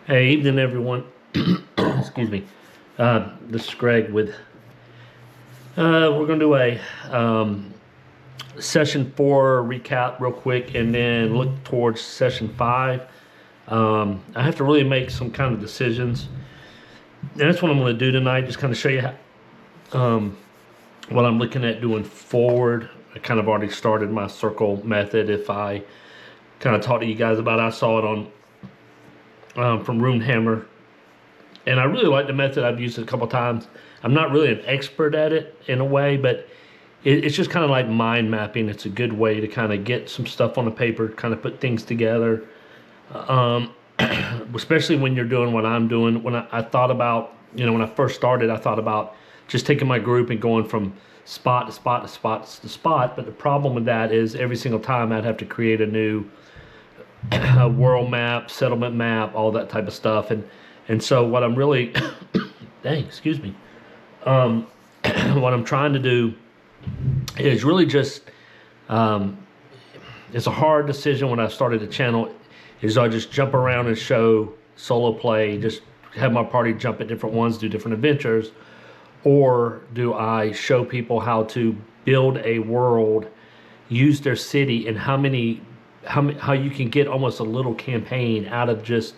Hey, evening everyone. Excuse me. This is Greg with. We're gonna do a session 4 recap real quick, and then look towards session 5. I have to really make some kind of decisions, and that's what I'm gonna do tonight. Just kind of show you what I'm looking at doing forward. I kind of already started my circle method. If I kind of talk to you guys about it, I saw it on from Runehammer. And I really like the method. I've used it a couple times. I'm not really an expert at it in a way, but it's just kind of like mind mapping. It's a good way to kind of get some stuff on the paper, kind of put things together. Especially when you're doing what I'm doing. When I thought about, when I first started, I thought about just taking my group and going from spot to spot to spot to spot. But the problem with that is every single time I'd have to create a new world map, settlement map, all that type of stuff. And so what I'm really, dang, excuse me. What I'm trying to do is really just, it's a hard decision when I started the channel, is I just jump around and show solo play, just have my party jump at different ones, do different adventures, or do I show people how to build a world, use their city, and how you can get almost a little campaign out of just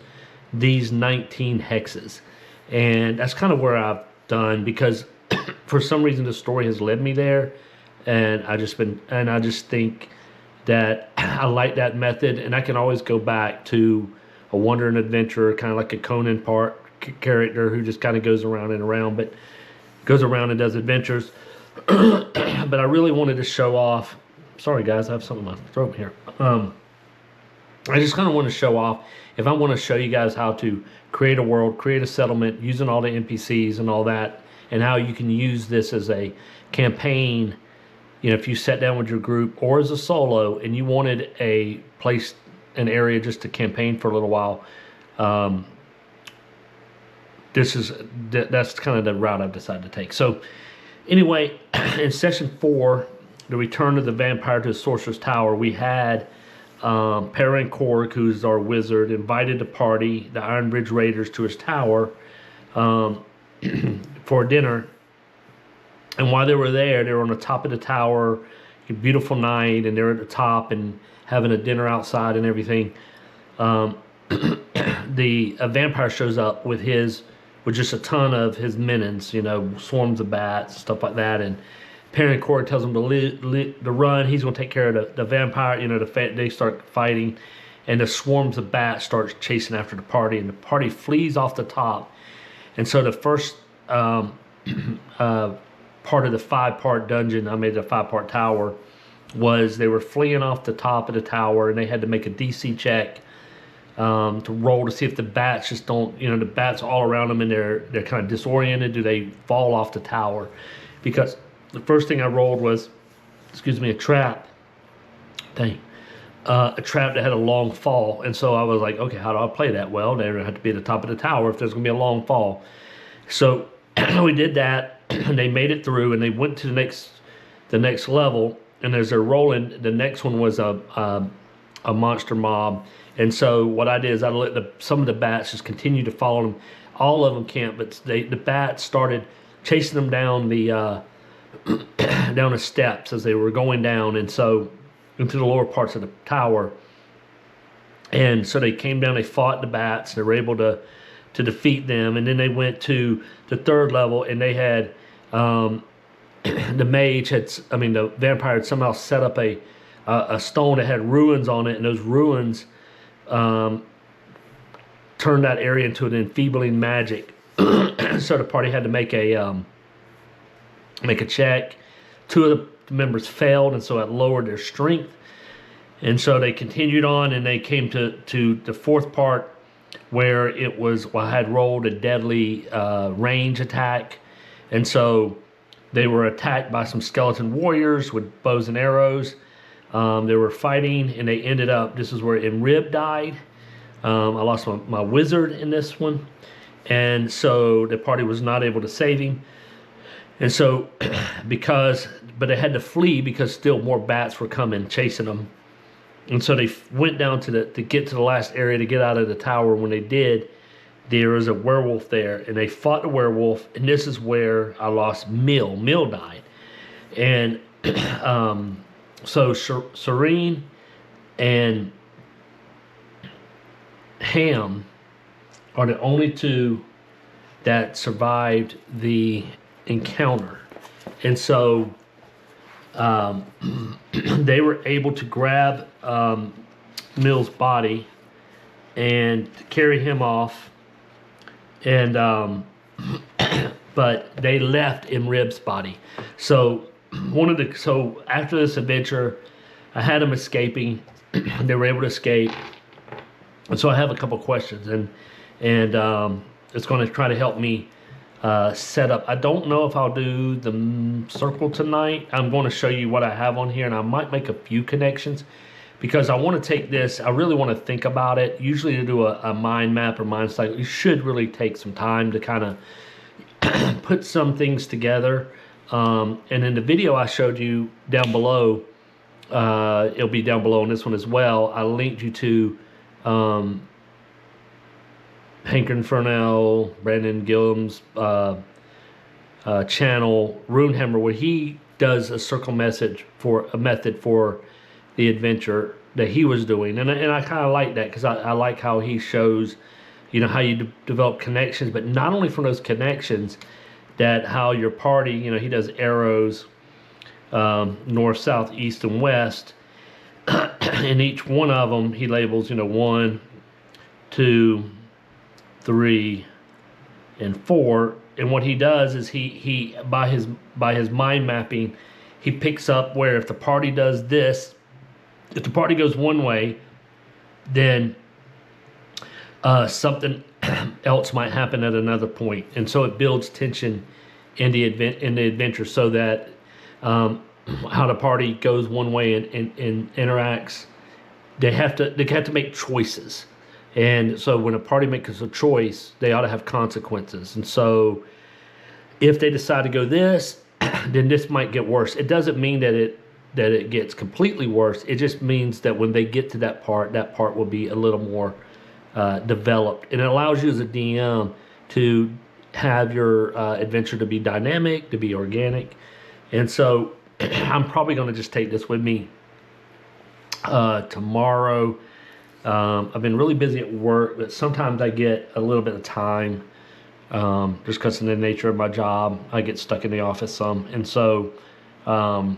these 19 hexes. And that's kind of where I've done, because for some reason the story has led me there, and I just think that I like that method, and I can always go back to a wonder and adventure, kind of like a Conan part character who just kind of goes around and around, but goes around and does adventures. But I really wanted to show off, sorry guys, I have something in my throat here. I just kind of want to show off, if I want to show you guys how to create a world, create a settlement, using all the NPCs and all that, and how you can use this as a campaign, if you sat down with your group or as a solo and you wanted a place, an area just to campaign for a little while, that's kind of the route I've decided to take. So anyway, in session 4, the return of the vampire to the sorcerer's tower, we had Perrin Korg, who's our wizard, invited the party, the Iron Bridge Raiders, to his tower for dinner. And while they were there, they were on the top of the tower, a beautiful night, and they're at the top and having a dinner outside and everything. The vampire shows up with just a ton of his minions, swarms of bats, stuff like that, and Perrin Korg tells him to run. He's going to take care of the vampire. They start fighting, and the swarms of bats start chasing after the party, and the party flees off the top. And so the first part of the 5-part dungeon, I made it a 5-part tower, was they were fleeing off the top of the tower, and they had to make a DC check to roll to see if the bats just don't, the bats all around them, and they're kind of disoriented. Do they fall off the tower? Because the first thing I rolled was, a trap. Dang. A trap that had a long fall. And so I was like, okay, how do I play that? Well, they're going to have to be at the top of the tower if there's going to be a long fall. So we did that, and they made it through, and they went to the next level. And as they're rolling, the next one was a monster mob. And so what I did is I let some of the bats just continue to follow them. All of them can't, but the bats started chasing them down the steps as they were going down, and so into the lower parts of the tower. And so they came down, they fought the bats, they were able to defeat them. And then they went to the 3rd level, and they had the vampire had somehow set up a stone that had ruins on it, and those ruins turned that area into an enfeebling magic. So the party had to make a check. 2 of the members failed, and so it lowered their strength. And so they continued on, and they came to the 4th part, where I had rolled a deadly range attack. And so they were attacked by some skeleton warriors with bows and arrows. They were fighting, and they ended up, this is where Imrib died. I lost my wizard in this one. And so the party was not able to save him. And so, but they had to flee because still more bats were coming, chasing them. And so they went down to get to the last area to get out of the tower. When they did, there is a werewolf there, and they fought the werewolf, and this is where I lost Mill. Mill died. And so Serene and Ham are the only two that survived the encounter. And so they were able to grab Mill's body and carry him off. And but they left Imrib's body. So so after this adventure, I had them escaping. They were able to escape. And so I have a couple questions, and it's going to try to help me set up. I don't know if I'll do the circle tonight. I'm going to show you what I have on here, and I might make a few connections because I want to take this. I really want to think about it. Usually to do a mind map or mind cycle, you should really take some time to kind of put some things together. And in the video I showed you down below, it'll be down below on this one as well. I linked you to Hank Infernal, Brandon Gillum's channel, Runehammer, where he does a circle method for the adventure that he was doing, and I kind of like that because I like how he shows, you know, how you develop connections, but not only from those connections, that how your party, you know, he does arrows, north, south, east, and west, and each one of them he labels, you know, 1, 2, 3, and 4. And what he does is he by his mind mapping, he picks up where if the party does this, if the party goes one way, then something else might happen at another point, and so it builds tension in the adventure, so that how the party goes one way and interacts, they have to make choices. And so when a party makes a choice, they ought to have consequences. And so if they decide to go this, then this might get worse. It doesn't mean that it gets completely worse. It just means that when they get to that part will be a little more developed. And it allows you as a DM to have your adventure to be dynamic, to be organic. And so I'm probably going to just take this with me tomorrow. I've been really busy at work, but sometimes I get a little bit of time just because of the nature of my job. I get stuck in the office some, and so I'll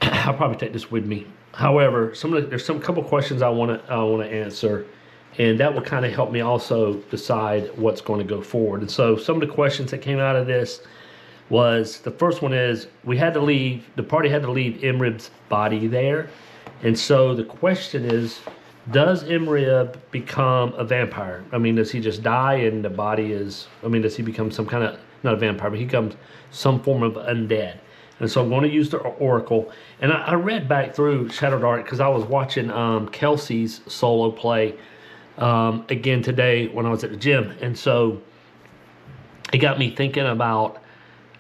probably take this with me. However, there's a couple questions I want to answer, and that will kind of help me also decide what's going to go forward. And so some of the questions that came out of this was, the first one is, the party had to leave Imrib's body there. And so the question is, does Imrib become a vampire? I mean, does he just die and the body is, does he become some kind of, not a vampire, but he becomes some form of undead? And so I'm going to use the Oracle. And I read back through ShadowDark because I was watching Kelsey's solo play again today when I was at the gym. And so it got me thinking about,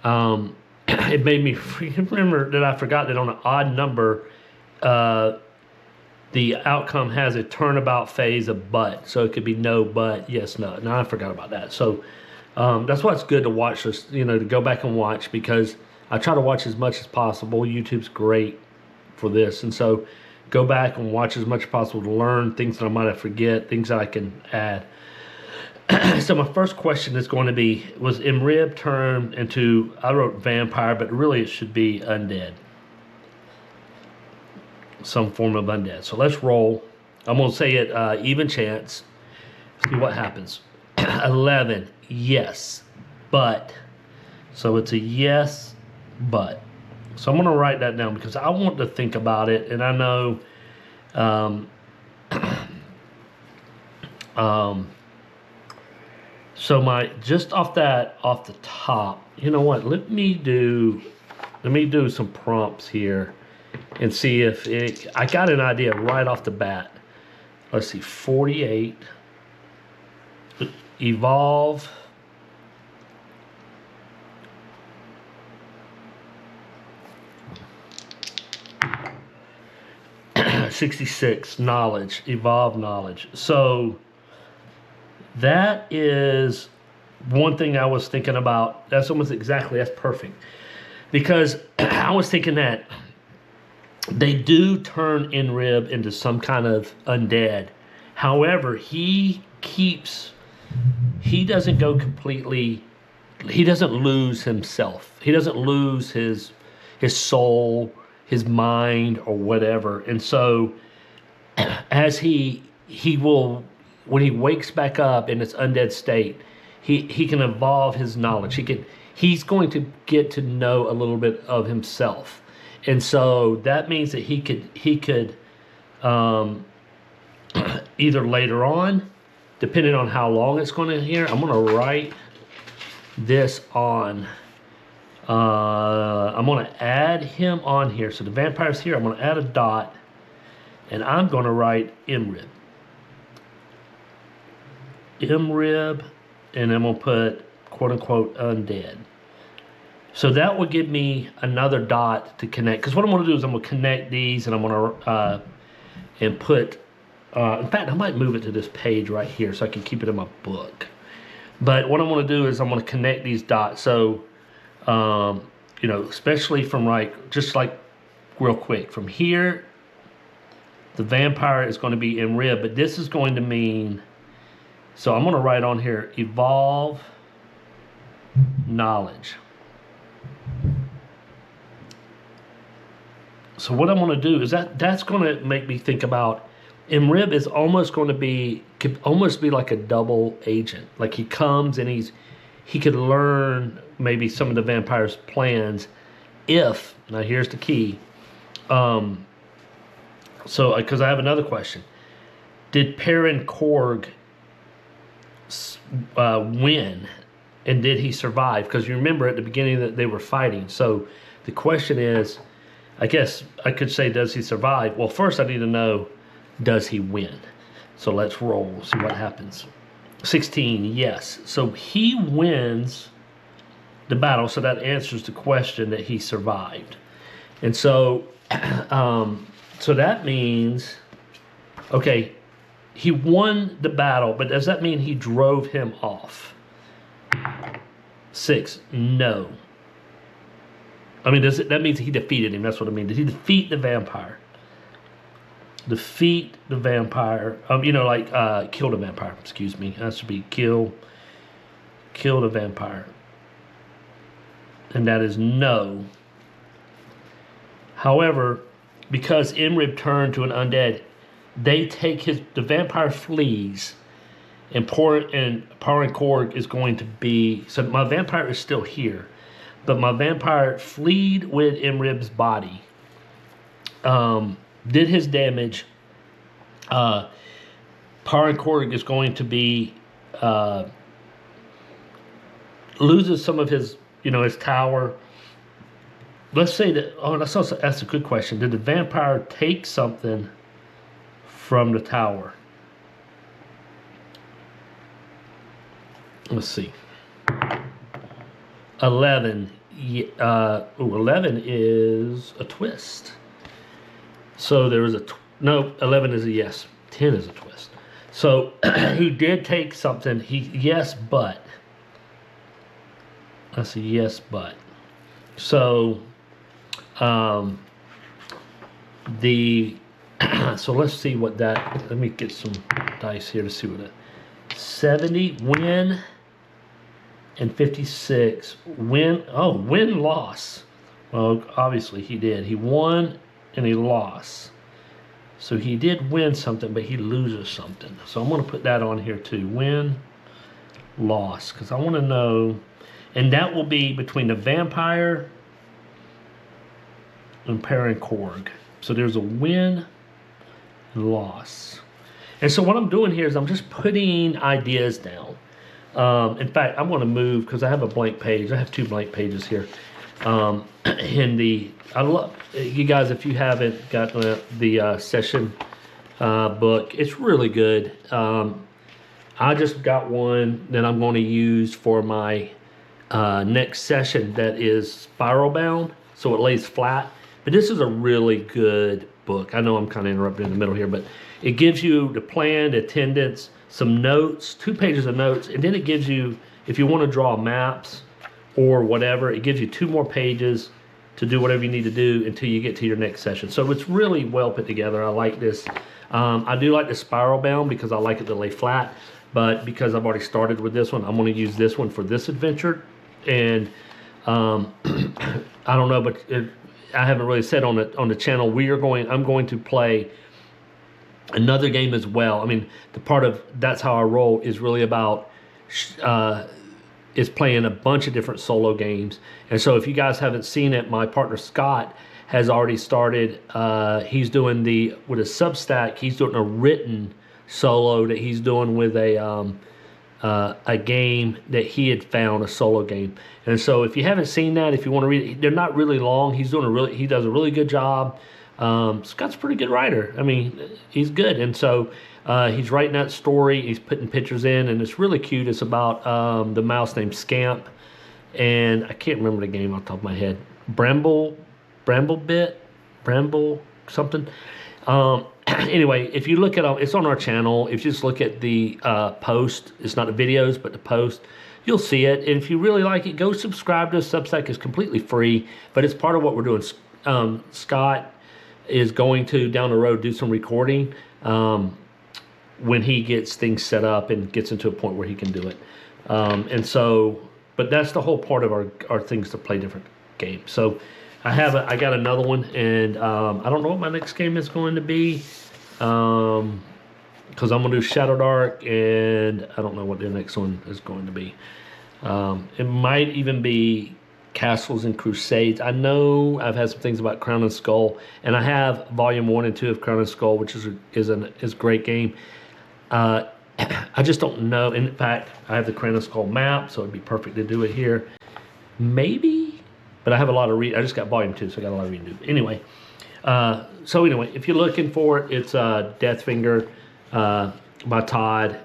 it made me remember that I forgot that on an odd number, the outcome has a turnabout phase of but. So it could be no, but, yes, no. Now I forgot about that. So that's why it's good to watch this, to go back and watch, because I try to watch as much as possible. YouTube's great for this. And so go back and watch as much as possible to learn things that I might have forget, things that I can add. So my first question is going to be, was Imrib turned into, I wrote vampire, but really it should be undead. Some form of undead. So let's roll. I'm going to say it even chance. See what happens. 11. Yes. But. So it's a yes, but. So I'm going to write that down because I want to think about it. And I know so just off the top, you know what? Let me do some prompts here and see if I got an idea right off the bat. Let's see, 48. Evolve. '66 knowledge, evolve knowledge. So That is one thing I was thinking about. That's almost exactly, that's perfect. Because I was thinking that they do turn Inrib into some kind of undead. However, he doesn't go completely, he doesn't lose himself. He doesn't lose his soul, his mind, or whatever. And so as he will, when he wakes back up in its undead state, he can evolve his knowledge. He's going to get to know a little bit of himself. And so that means that he could either later on, depending on how long it's going to here, I'm going to write this on. I'm going to add him on here. So the vampire's here. I'm going to add a dot, and I'm going to write Imrib. Imrib, and I'm going to put quote unquote undead. So that will give me another dot to connect. Because what I'm going to do is I'm going to connect these, and I'm going to and put. In fact, I might move it to this page right here so I can keep it in my book. But what I'm going to do is I'm going to connect these dots. So, you know, especially from just like real quick from here, the vampire is going to be in rib, but this is going to mean. So I'm going to write on here, evolve knowledge. So what I'm going to do is that's going to make me think about. Imrib is almost going to be, could almost be like a double agent. Like he comes and he could learn maybe some of the vampire's plans if, now here's the key. So, because I have another question. Did Perrin Korg win? And did he survive? Because you remember at the beginning that they were fighting. So the question is, I guess I could say, does he survive? Well, first I need to know, does he win? So let's roll, see what happens. 16, yes. So he wins the battle, so that answers the question that he survived. And so, so that means, okay, he won the battle, but does that mean he drove him off? 6, no. I mean, that means he defeated him, that's what I mean. Did he defeat the vampire? Defeat the vampire. You know, like kill the vampire. Excuse me. That should be kill the vampire. And that is no. However, because Imrib turned to an undead, they take the vampire flees, and Perrin Korg is going to be. So my vampire is still here, but my vampire fleed with Imrib's body. Did his damage. Perrin Korg is going to be loses some of his, his tower. Let's say that. Oh, that's a good question. Did the vampire take something from the tower? Let's see. 11. 11 is a twist. So there is no, 11 is a yes. 10 is a twist. So he did take something. Yes, but. That's a yes, but. So so let's see what that. Let me get some dice here to see what that. 70 win and 56 win. Oh, win loss. Well, obviously he did. He won and he lost. So he did win something, but he loses something. So I'm going to put that on here too. Win, loss, because I want to know, and that will be between the vampire and Perrin Korg. So there's a win and loss. And so what I'm doing here is I'm just putting ideas down. In fact, I'm going to move because I have a blank page. I have 2 blank pages here. I love you guys, if you haven't got the session book, it's really good. I just got one that I'm going to use for my next session that is spiral bound, so it lays flat. But this is a really good book. I know I'm kind of interrupting in the middle here, but it gives you the plan, the attendance, some notes, 2 pages of notes, and then it gives you, if you want to draw maps or whatever, it gives you 2 more pages to do whatever you need to do until you get to your next session. So it's really well put together. I like this. I do like the spiral bound because I like it to lay flat, but because I've already started with this one, I'm going to use this one for this adventure. And I don't know, but I haven't really said on the channel, I'm going to play another game as well. I mean, the part of That's How I Roll is really about is playing a bunch of different solo games. And so if you guys haven't seen it, my partner Scott has already started. He's doing with a Substack, he's doing a written solo that he's doing with a game that he had found, a solo game. And so if you haven't seen that, if you want to read it, they're not really long. He does a really good job. Scott's a pretty good writer. I mean, he's good. And so he's writing that story. He's putting pictures in, and it's really cute. It's about the mouse named Scamp, and I can't remember the game off the top of my head. Bramble something. Anyway, if you look at it's on our channel. If you just look at the post, it's not the videos, but the post, you'll see it. And if you really like it, go subscribe to Substack. It's completely free, but it's part of what we're doing. Scott is going to, down the road, do some recording when he gets things set up and gets into a point where he can do it. And so, but that's the whole part of our things to play different games. So I got another one, and I don't know what my next game is going to be, because I'm going to do ShadowDark, and I don't know what the next one is going to be. It might even be Castles and Crusades. I know I've had some things about Crown and Skull, and I have Volume 1 and 2 of Crown and Skull, which is a great game. I just don't know. In fact, I have the Crown and Skull map, so it'd be perfect to do it here. Maybe, but I have a lot of I just got Volume 2, so I got a lot of reading to do. Anyway, so anyway, if you're looking for it, it's Deathfinger by Todd.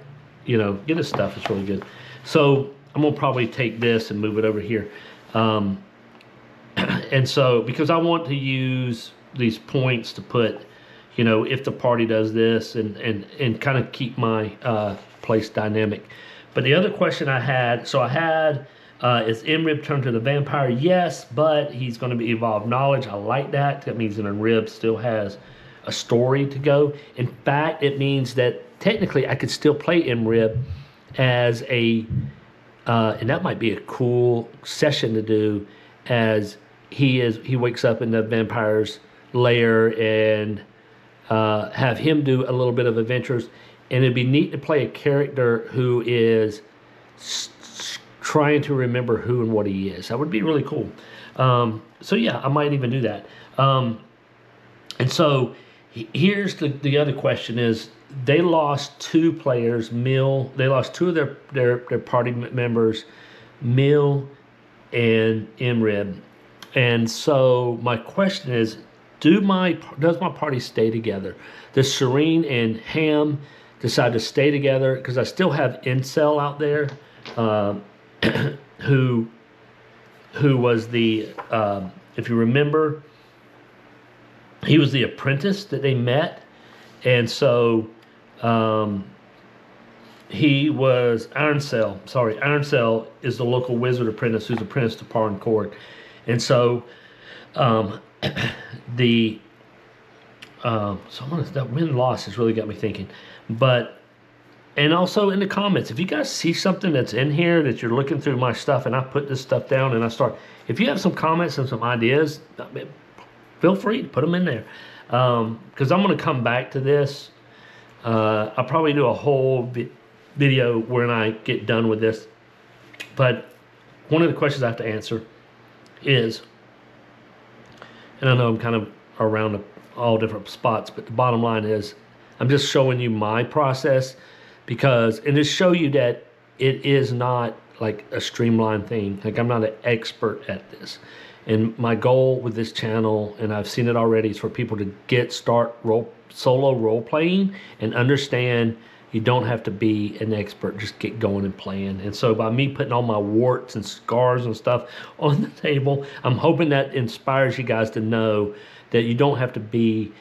You know, get his stuff. It's really good. So I'm gonna probably take this and move it over here. And so, because I want to use these points to put, you know, if the party does this, and kind of keep my place dynamic. But the other question I had, is Imrib turned to the vampire? Yes, but he's going to be evolved knowledge. I like that. That means that Imrib still has a story to go. In fact, it means that technically I could still play Imrib as and that might be a cool session to do, as he wakes up in the vampire's lair, and have him do a little bit of adventures. And it'd be neat to play a character who is trying to remember who and what he is. That would be really cool. So yeah, I might even do that. And so here's the other question is, they lost 2 players, they lost 2 of their party members, Mill and Imrib. And so my question is, does my party stay together? Does Serene and Ham decide to stay together? Because I still have Incel out there, who was the, if you remember, he was the apprentice that they met. And so he was Ironcell. Sorry, Ironcell is the local wizard apprentice who's apprenticed to Parn Court. And so that win-loss has really got me thinking. And also in the comments, if you guys see something that's in here that you're looking through my stuff, and I put this stuff down and if you have some comments and some ideas, feel free to put them in there. Because I'm going to come back to this. I'll probably do a whole video when I get done with this. But one of the questions I have to answer is, and I know I'm kind of around all different spots, but the bottom line is, I'm just showing you my process, and just show you that it is not like a streamlined thing. Like, I'm not an expert at this. And my goal with this channel, and I've seen it already, is for people to start solo role playing and understand you don't have to be an expert. Just get going and playing. And so by me putting all my warts and scars and stuff on the table, I'm hoping that inspires you guys to know that you don't have to be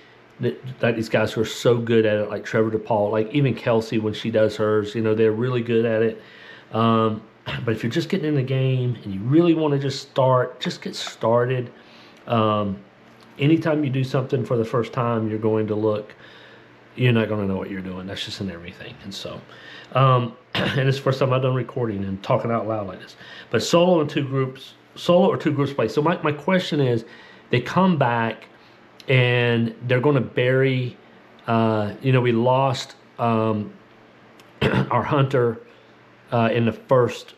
like these guys who are so good at it, like Trevor DePaul, like even Kelsey when she does hers, they're really good at it. But if you're just getting in the game and you really want to just get started. Anytime you do something for the first time, you're not going to know what you're doing. That's just in everything. And so, and it's the first time I've done recording and talking out loud like this. But solo or two groups play. So my question is, they come back and they're going to bury, we lost our hunter in the first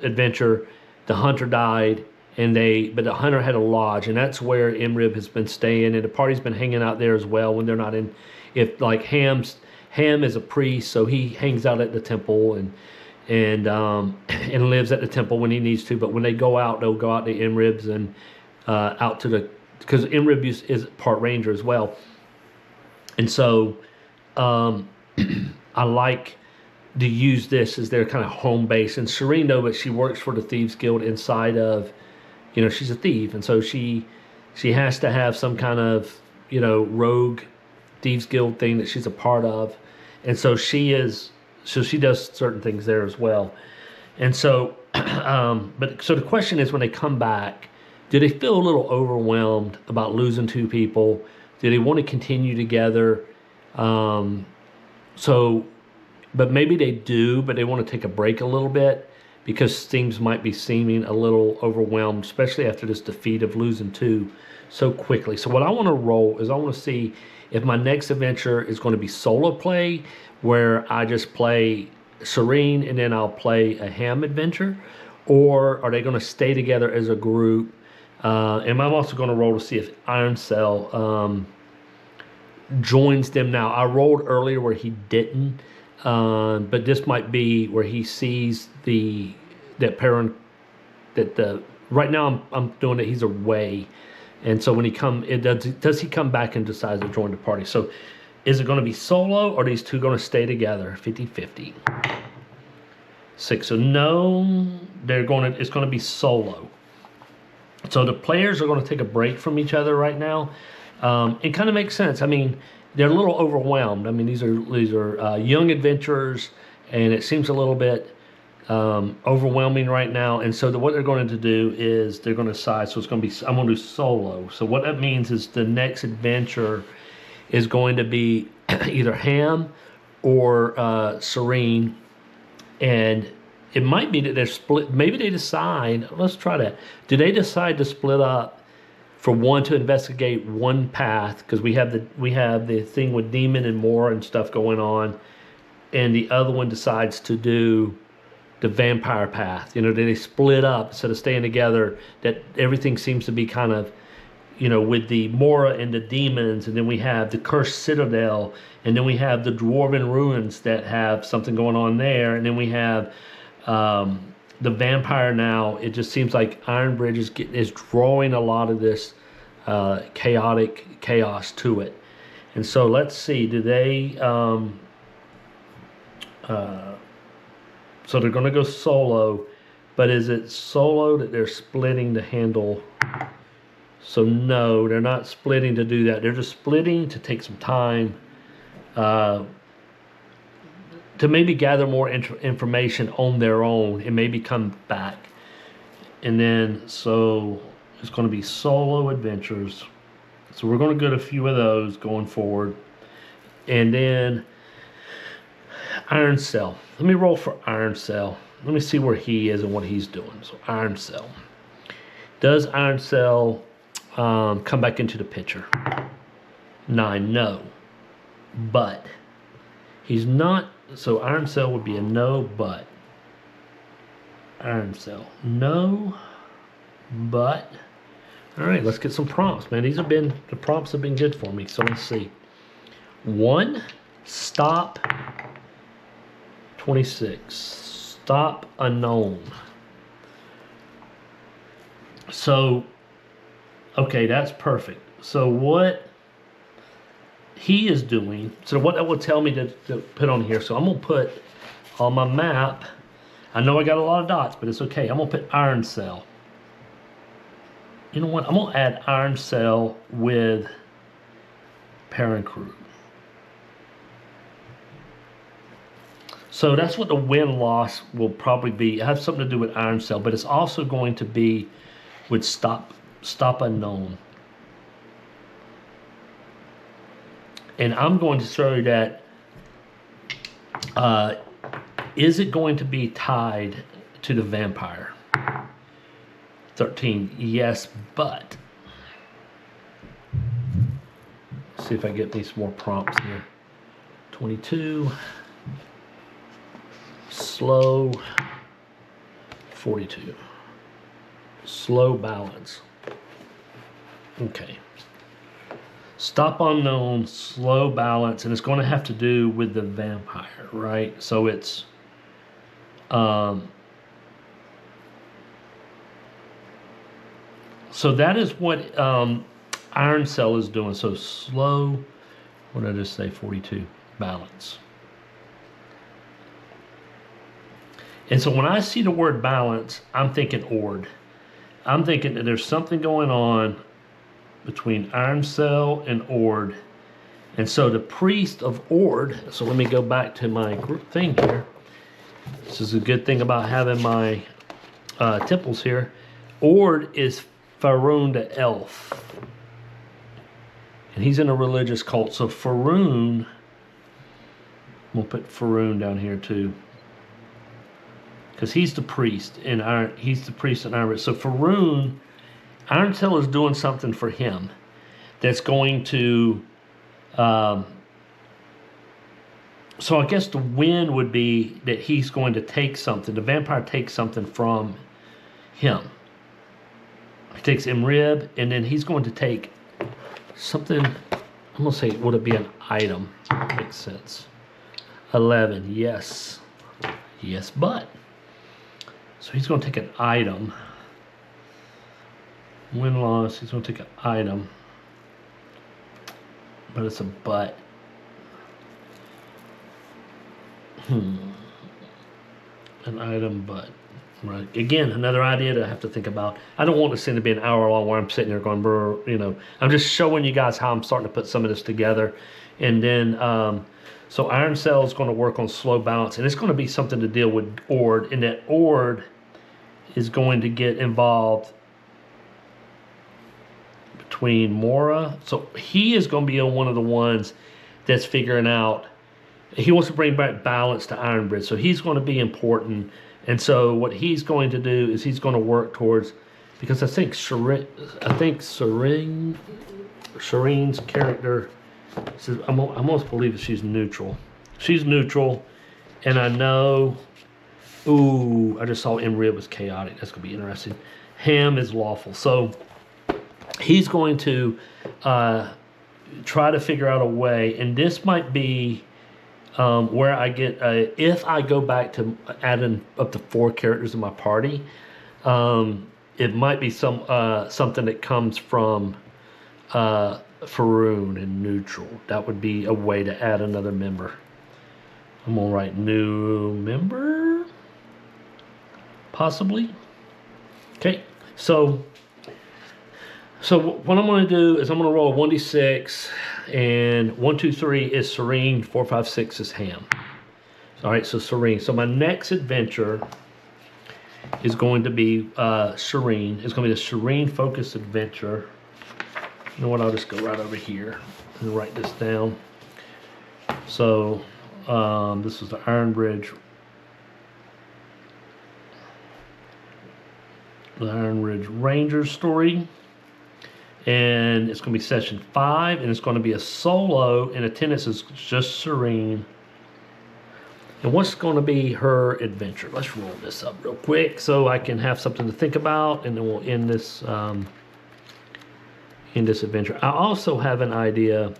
adventure. The hunter died. But the hunter had a lodge, and that's where Imrib has been staying, and the party's been hanging out there as well when they're not in. If like Ham is a priest, so he hangs out at the temple and lives at the temple when he needs to. But when they go out, they'll go out to Imrib's and out to because Imrib is part ranger as well, and so I like to use this as their kind of home base. And Serene, though, but she works for the Thieves Guild inside of. She's a thief, and so she has to have some kind of, rogue Thieves Guild thing that she's a part of. And so she does certain things there as well. And so, so the question is, when they come back, do they feel a little overwhelmed about losing two people? Do they want to continue together? But maybe they do, but they want to take a break a little bit, because things might be seeming a little overwhelmed, especially after this defeat of losing two so quickly. So what I want to roll is I want to see if my next adventure is going to be solo play, where I just play Serene and then I'll play a Ham adventure, or are they going to stay together as a group? And I'm also going to roll to see if Iron Cell joins them now. I rolled earlier where he didn't. But this might be where he sees right now I'm doing it. He's away, and so when does he come back and decides to join the party? So, is it going to be solo, or are these two going to stay together? 50-50. 6. So no, it's going to be solo. So the players are going to take a break from each other right now. It kind of makes sense. I mean, they're a little overwhelmed. I mean, these are young adventurers, and it seems a little bit overwhelming right now. And so what they're going to do is they're going to decide. So I'm going to do solo. So what that means is the next adventure is going to be either Ham or Serene, and it might be that they're split. Maybe they decide. Let's try that. Do they decide to split up? For one to investigate one path, because we have the thing with Demon and Moore and stuff going on, and the other one decides to do the vampire path. They split up instead of staying together. That everything seems to be kind of, with the Mora and the demons, and then we have the Cursed Citadel, and then we have the Dwarven Ruins that have something going on there, and then we have the vampire now. It just seems like Ironbridge is drawing a lot of this chaotic chaos to it. And so let's see, do they so they're going to go solo, but is it solo that they're splitting to handle? So no, they're not splitting to do that. They're just splitting to take some time to maybe gather more information on their own and maybe come back. And then, so it's going to be solo adventures. So we're going to get a few of those going forward. And then Iron Cell. Let me roll for Iron Cell. Let me see where he is and what he's doing. So Iron Cell. Does Iron Cell come back into the picture? 9, no. But he's not. So Iron Cell would be a no, but. Iron Cell. No, but. All right, let's get some prompts, man. The prompts have been good for me. So let's see. 1, stop 26. Stop unknown. So, okay, that's perfect. So what he is doing, so what that will tell me to put on here. So I'm going to put on my map, I know I got a lot of dots, but it's okay. I'm going to put Iron Cell. You know what? I'm gonna add Iron Cell with Parent Crew. So that's what the win-loss will probably be. It has something to do with Iron Cell, but it's also going to be with Stop Unknown. And I'm going to show you that, is it going to be tied to the vampire? 13, yes, but. Let's see if I get these more prompts here. 22. Slow, 42. Slow balance. Okay. Stop Unknown, slow balance, and it's going to have to do with the vampire, right? So it's so that is what Iron Cell is doing. So slow, what did I just say? 42 balance. And so when I see the word balance, I'm thinking Ord. I'm thinking that there's something going on between Iron Cell and Ord. And so the priest of Ord, so let me go back to my group thing here. This is a good thing about having my temples here. Ord is Faerun the elf. And he's in a religious cult. So Faerun, we'll put Faerun down here too, because he's the priest in Iron. He's the priest in Iron. So Faerun, Iron Cell is doing something for him that's going to. So I guess the win would be that he's going to take something. The vampire takes something from him. He takes Imrib, and then he's going to take something. I'm gonna say, would it be an item? Makes sense. 11. Yes. Yes, but. So he's going to take an item. Win-loss, he's going to take an item. But it's a but. An item, but. Right. Again, another idea to have to think about. I don't want this thing to be an hour long where I'm sitting there going, brr, you know. I'm just showing you guys how I'm starting to put some of this together. And then, so Iron Cell is going to work on slow balance. And it's going to be something to deal with Ord. And that Ord is going to get involved between Mora. So he is going to be one of the ones that's figuring out. He wants to bring back balance to Ironbridge. So he's going to be important. And so what he's going to do is he's going to work towards, because I think Shireen's character, I almost believe that she's neutral. She's neutral, and I know, ooh, I just saw Imrib was chaotic. That's going to be interesting. Ham is lawful. So he's going to try to figure out a way, and this might be where I get, if I go back to adding up to 4 characters in my party, it might be something that comes from Faerun and neutral. That would be a way to add another member. I'm going to write new member, possibly. Okay, so what I'm going to do is I'm going to roll a 1d6, and 1, 2, 3 is Serene, 4, 5, 6 is Ham. All right, so Serene. So my next adventure is going to be Serene. It's going to be the Serene-focused adventure. You know what? I'll just go right over here and write this down. So this is the Ironbridge. The Ironbridge Rangers story. And it's going to be session 5, and it's going to be a solo, and attendance is just Serene. And what's going to be her adventure? Let's roll this up real quick so I can have something to think about, and then we'll end this adventure. I also have an idea.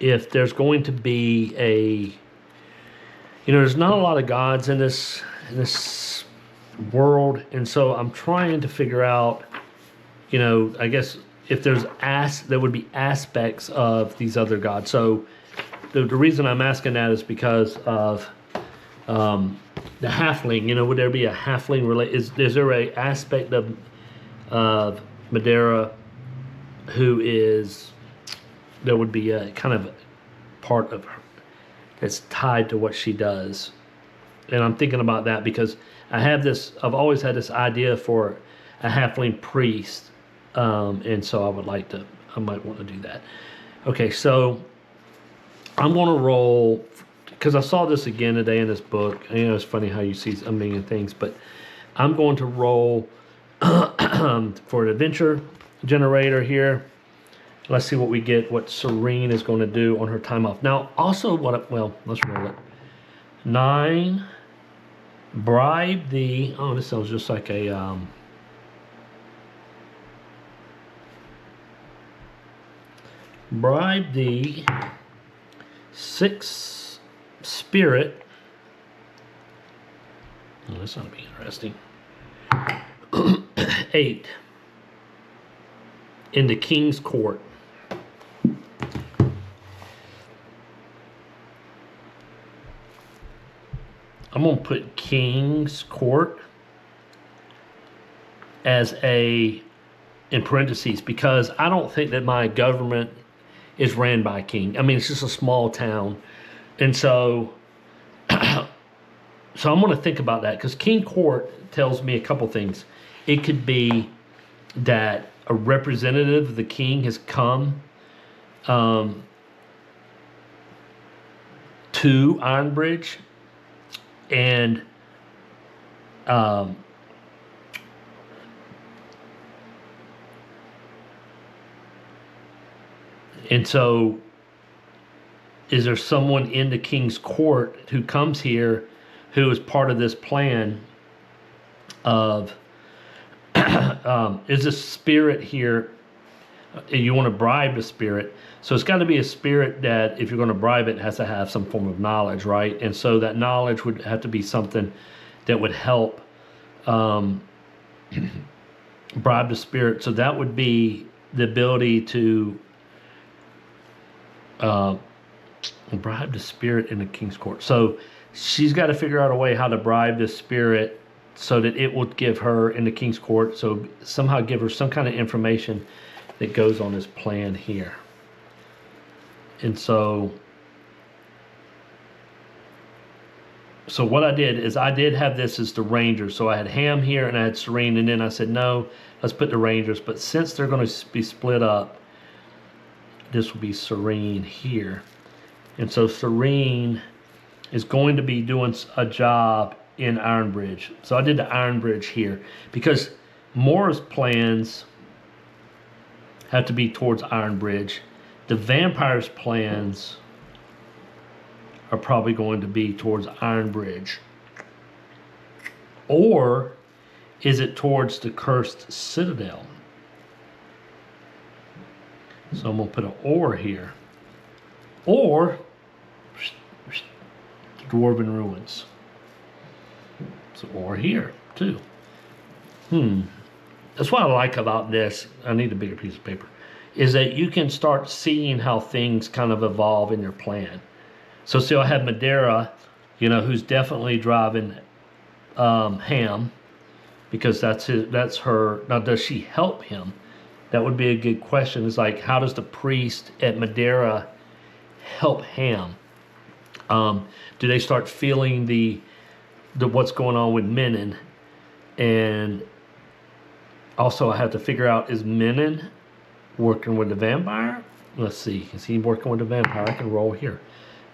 If there's going to be there's not a lot of gods in this world, and so I'm trying to figure out, I guess if there would be aspects of these other gods. So the reason I'm asking that is because of the halfling. You know, would there be a halfling is there a aspect of Madeira who is there would be a kind of part of her that's tied to what she does? And I'm thinking about that because I've always had this idea for a halfling priest, and so I might want to do that. Okay, so I'm going to roll, because I saw this again today in this book. You know, it's funny how you see a million things, but I'm going to roll for an adventure generator here. Let's see what we get, what Serene is going to do on her time off. Now, also, let's roll it. 9, bribe the, this sounds just like a, bribe the 6 spirit. Oh, that's going to be interesting. 8 in the king's court. I'm going to put king's court as in parentheses, because I don't think that my government is ran by a king. I mean, it's just a small town. And so so I'm going to think about that, because king court tells me a couple things. It could be that a representative of the king has come to Ironbridge, and so is there someone in the king's court who comes here who is part of this plan of is a spirit here? You want to bribe the spirit, so it's got to be a spirit that, if you're going to bribe it, has to have some form of knowledge, right? And so that knowledge would have to be something that would help bribe the spirit. So that would be the ability to bribe the spirit in the king's court. So she's got to figure out a way how to bribe the spirit so that it will give her in the king's court, so somehow give her some kind of information that goes on this plan here. And so what I did is I did have this as the Rangers. So I had Ham here and I had Serene, and then I said, no, let's put the Rangers. But since they're going to be split up, this will be Serene here. And so Serene is going to be doing a job in Ironbridge. So I did the Ironbridge here because Mora's plans have to be towards Ironbridge. The vampire's plans are probably going to be towards Ironbridge. Or is it towards the cursed citadel? So I'm going to put an or here. Or Dwarven Ruins. So or here too. That's what I like about this. I need a bigger piece of paper. Is that you can start seeing how things kind of evolve in your plan. So I have Madeira, who's definitely driving Ham, because that's her. Now, does she help him? That would be a good question. It's like, how does the priest at Madeira help Ham? Do they start feeling the what's going on with Menon? And also I have to figure out, is Menon working with the vampire? Let's see. Is he working with the vampire? I can roll here.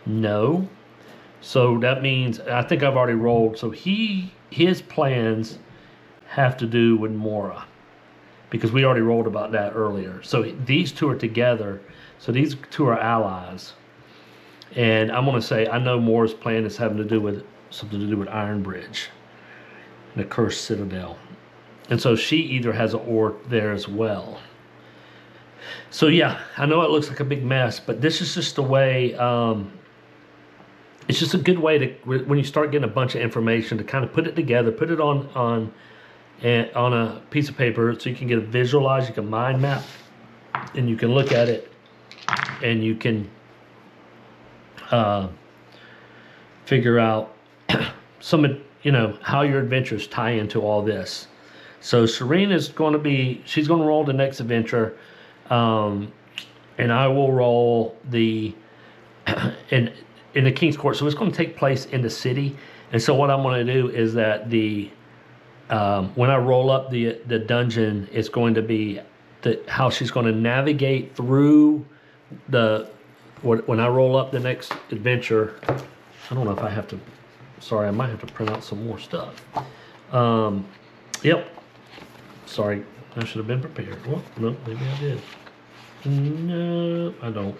No. So that means, I think I've already rolled. So his plans have to do with Mora, because we already rolled about that earlier. So these two are together. So these two are allies. And I'm going to say, I know Mora's plan is having to do with something to do with Ironbridge, the cursed citadel. And so she either has an or there as well. So yeah, I know it looks like a big mess, but this is just the way, it's just a good way to, when you start getting a bunch of information, to kind of put it together, put it on a piece of paper so you can get a visualize, you can mind map, and you can look at it, and you can figure out some, you know, how your adventures tie into all this. So Serene is going to be, she's going to roll the next adventure, and I will roll the in the King's Court. So it's going to take place in the city. And so what I'm going to do is that the when I roll up the dungeon, it's going to be how she's going to navigate through when I roll up the next adventure. I don't know if I have to. Sorry, I might have to print out some more stuff. Yep. Sorry, I should have been prepared. Well, no, maybe I did. No, I don't.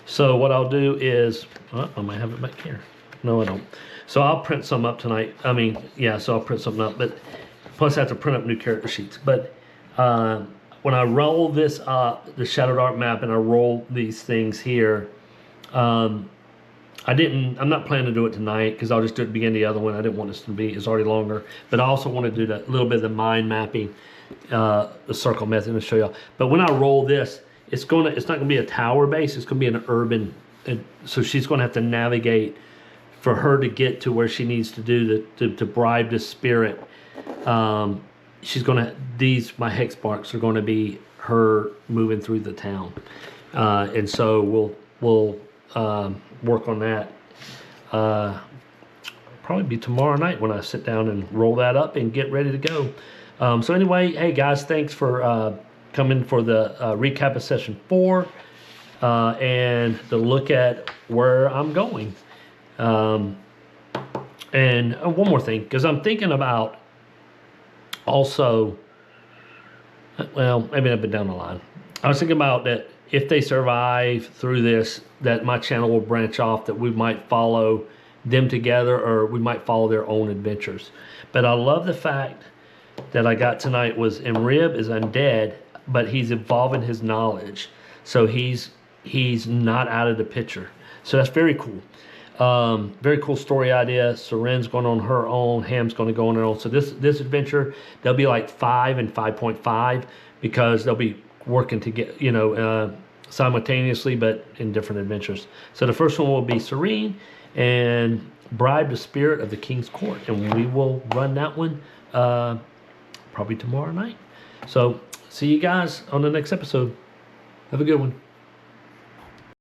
So what I'll do is, I might have it back here. No, I don't. So I'll print some up tonight. I mean, yeah, so I'll print something up. But plus I have to print up new character sheets. But when I roll this up, the ShadowDark map, and I roll these things here, I'm not planning to do it tonight because I'll just do it at the beginning of the other one. I didn't want this to be, it's already longer. But I also want to do that little bit of the mind mapping, the circle method to show y'all. But when I roll this, it's not gonna be a tower base, it's gonna be an urban, so she's gonna have to navigate for her to get to where she needs to do to bribe the spirit. She's gonna, my hex marks are gonna be her moving through the town. And so we'll work on that. Probably be tomorrow night when I sit down and roll that up and get ready to go. So anyway, hey guys, thanks for coming for the recap of session 4 and to look at where I'm going. And one more thing, because I'm thinking about also, well, maybe a bit down the line. I was thinking about that if they survive through this, that my channel will branch off, that we might follow them together or we might follow their own adventures. But I love the fact that I got tonight was Rib is undead, but he's evolving his knowledge. So he's not out of the picture. So that's very cool. Very cool story idea. Serene's going on her own. Ham's going to go on her own. So this adventure, they'll be like 5 and 5.5 because they'll be working to get, simultaneously, but in different adventures. So the first one will be Serene and bribe the spirit of the King's Court. And we will run that one probably tomorrow night. So see you guys on the next episode. Have a good one.